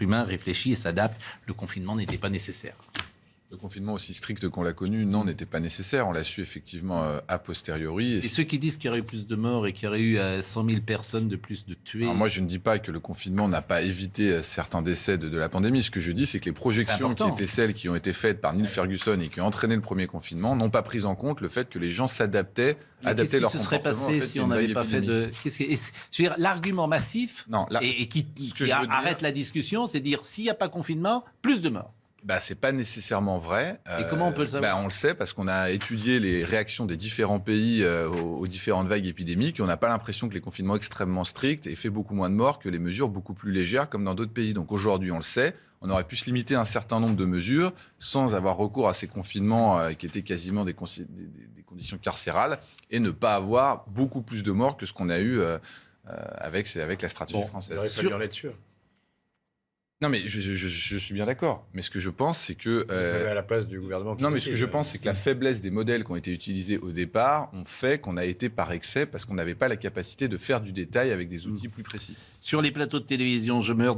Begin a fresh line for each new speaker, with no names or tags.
humain réfléchit et s'adapte. Le confinement n'était pas nécessaire.
Le confinement aussi strict qu'on l'a connu, non, n'était pas nécessaire. On l'a su effectivement a posteriori.
Et ceux qui disent qu'il y aurait eu plus de morts et qu'il y aurait eu 100 000 personnes de plus de tués...
Alors moi, je ne dis pas que le confinement n'a pas évité certains décès de la pandémie. Ce que je dis, c'est que les projections qui étaient celles qui ont été faites par Neil Ferguson et qui ont entraîné le premier confinement n'ont pas pris en compte le fait que les gens s'adaptaient, adaptaient leur comportement.
Qu'est-ce qui se serait passé si on n'avait pas fait de... Je veux dire, l'argument massif et qui arrête la discussion, c'est dire s'il n'y a pas confinement, plus de morts.
C'est pas nécessairement vrai.
Et comment on peut le savoir ?
On le sait parce qu'on a étudié les réactions des différents pays aux différentes vagues épidémiques et on n'a pas l'impression que les confinements extrêmement stricts aient fait beaucoup moins de morts que les mesures beaucoup plus légères comme dans d'autres pays. Donc aujourd'hui, on le sait, on aurait pu se limiter à un certain nombre de mesures sans avoir recours à ces confinements qui étaient quasiment des conditions carcérales et ne pas avoir beaucoup plus de morts que ce qu'on a eu avec la stratégie française.
Il aurait fallu en être sûr.
Non, mais je suis bien d'accord. Mais ce que je pense, c'est que...
à la place du gouvernement...
Non, mais ce que je pense, c'est que la faiblesse des modèles qui ont été utilisés au départ ont fait qu'on a été par excès parce qu'on n'avait pas la capacité de faire du détail avec des outils plus précis.
Sur les plateaux de télévision, je meurs